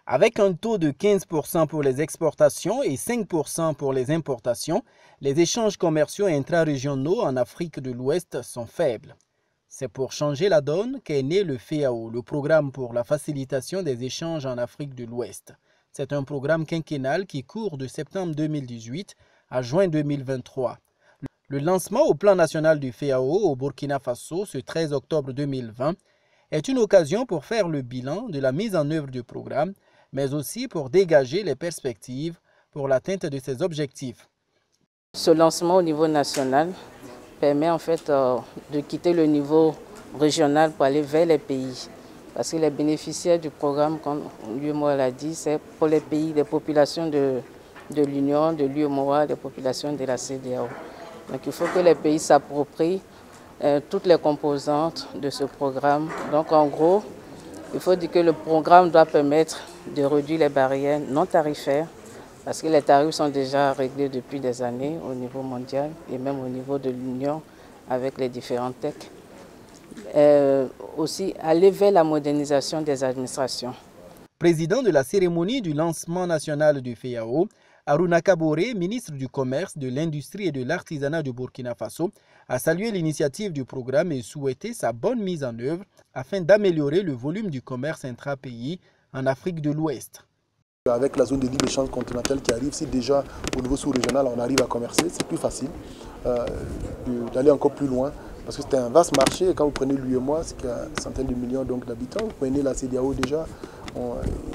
Avec un taux de 15% pour les exportations et 5% pour les importations, les échanges commerciaux intra-régionaux en Afrique de l'Ouest sont faibles. C'est pour changer la donne qu'est né le FEAO, le programme pour la facilitation des échanges en Afrique de l'Ouest. C'est un programme quinquennal qui court de septembre 2018 à juin 2023. Le lancement au plan national du FEAO au Burkina Faso ce 13 octobre 2020 est une occasion pour faire le bilan de la mise en œuvre du programme, mais aussi pour dégager les perspectives pour l'atteinte de ces objectifs. Ce lancement au niveau national permet en fait de quitter le niveau régional pour aller vers les pays. Parce que les bénéficiaires du programme, comme l'UEMOA l'a dit, c'est pour les pays, les populations de l'Union, de l'UEMOA, les populations de la CEDEAO. Donc il faut que les pays s'approprient toutes les composantes de ce programme. Donc en gros, il faut dire que le programme doit permettre de réduire les barrières non tarifaires parce que les tarifs sont déjà réglés depuis des années au niveau mondial et même au niveau de l'Union avec les différentes techs. Aussi aller vers la modernisation des administrations. Président de la cérémonie du lancement national du FEAO, Aruna Kabore, ministre du Commerce, de l'Industrie et de l'Artisanat du Burkina Faso, a salué l'initiative du programme et souhaité sa bonne mise en œuvre afin d'améliorer le volume du commerce intra-pays en Afrique de l'Ouest. Avec la zone de libre-échange continentale qui arrive, si déjà au niveau sous-régional on arrive à commercer, c'est plus facile d'aller encore plus loin. Parce que c'est un vaste marché, et quand vous prenez l'UEMOA, c'est qu'il y a centaines de millions d'habitants, vous prenez la CEDEAO déjà,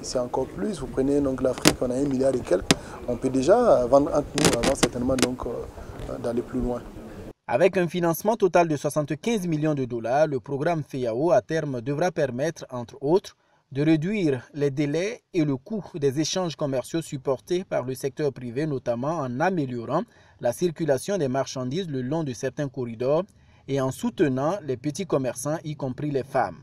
c'est encore plus, vous prenez l'Afrique, on a 1 milliard et quelques, on peut déjà vendre entre nous avant certainement d'aller plus loin. Avec un financement total de 75 millions de dollars, le programme FEAO à terme devra permettre, entre autres, de réduire les délais et le coût des échanges commerciaux supportés par le secteur privé, notamment en améliorant la circulation des marchandises le long de certains corridors et en soutenant les petits commerçants, y compris les femmes.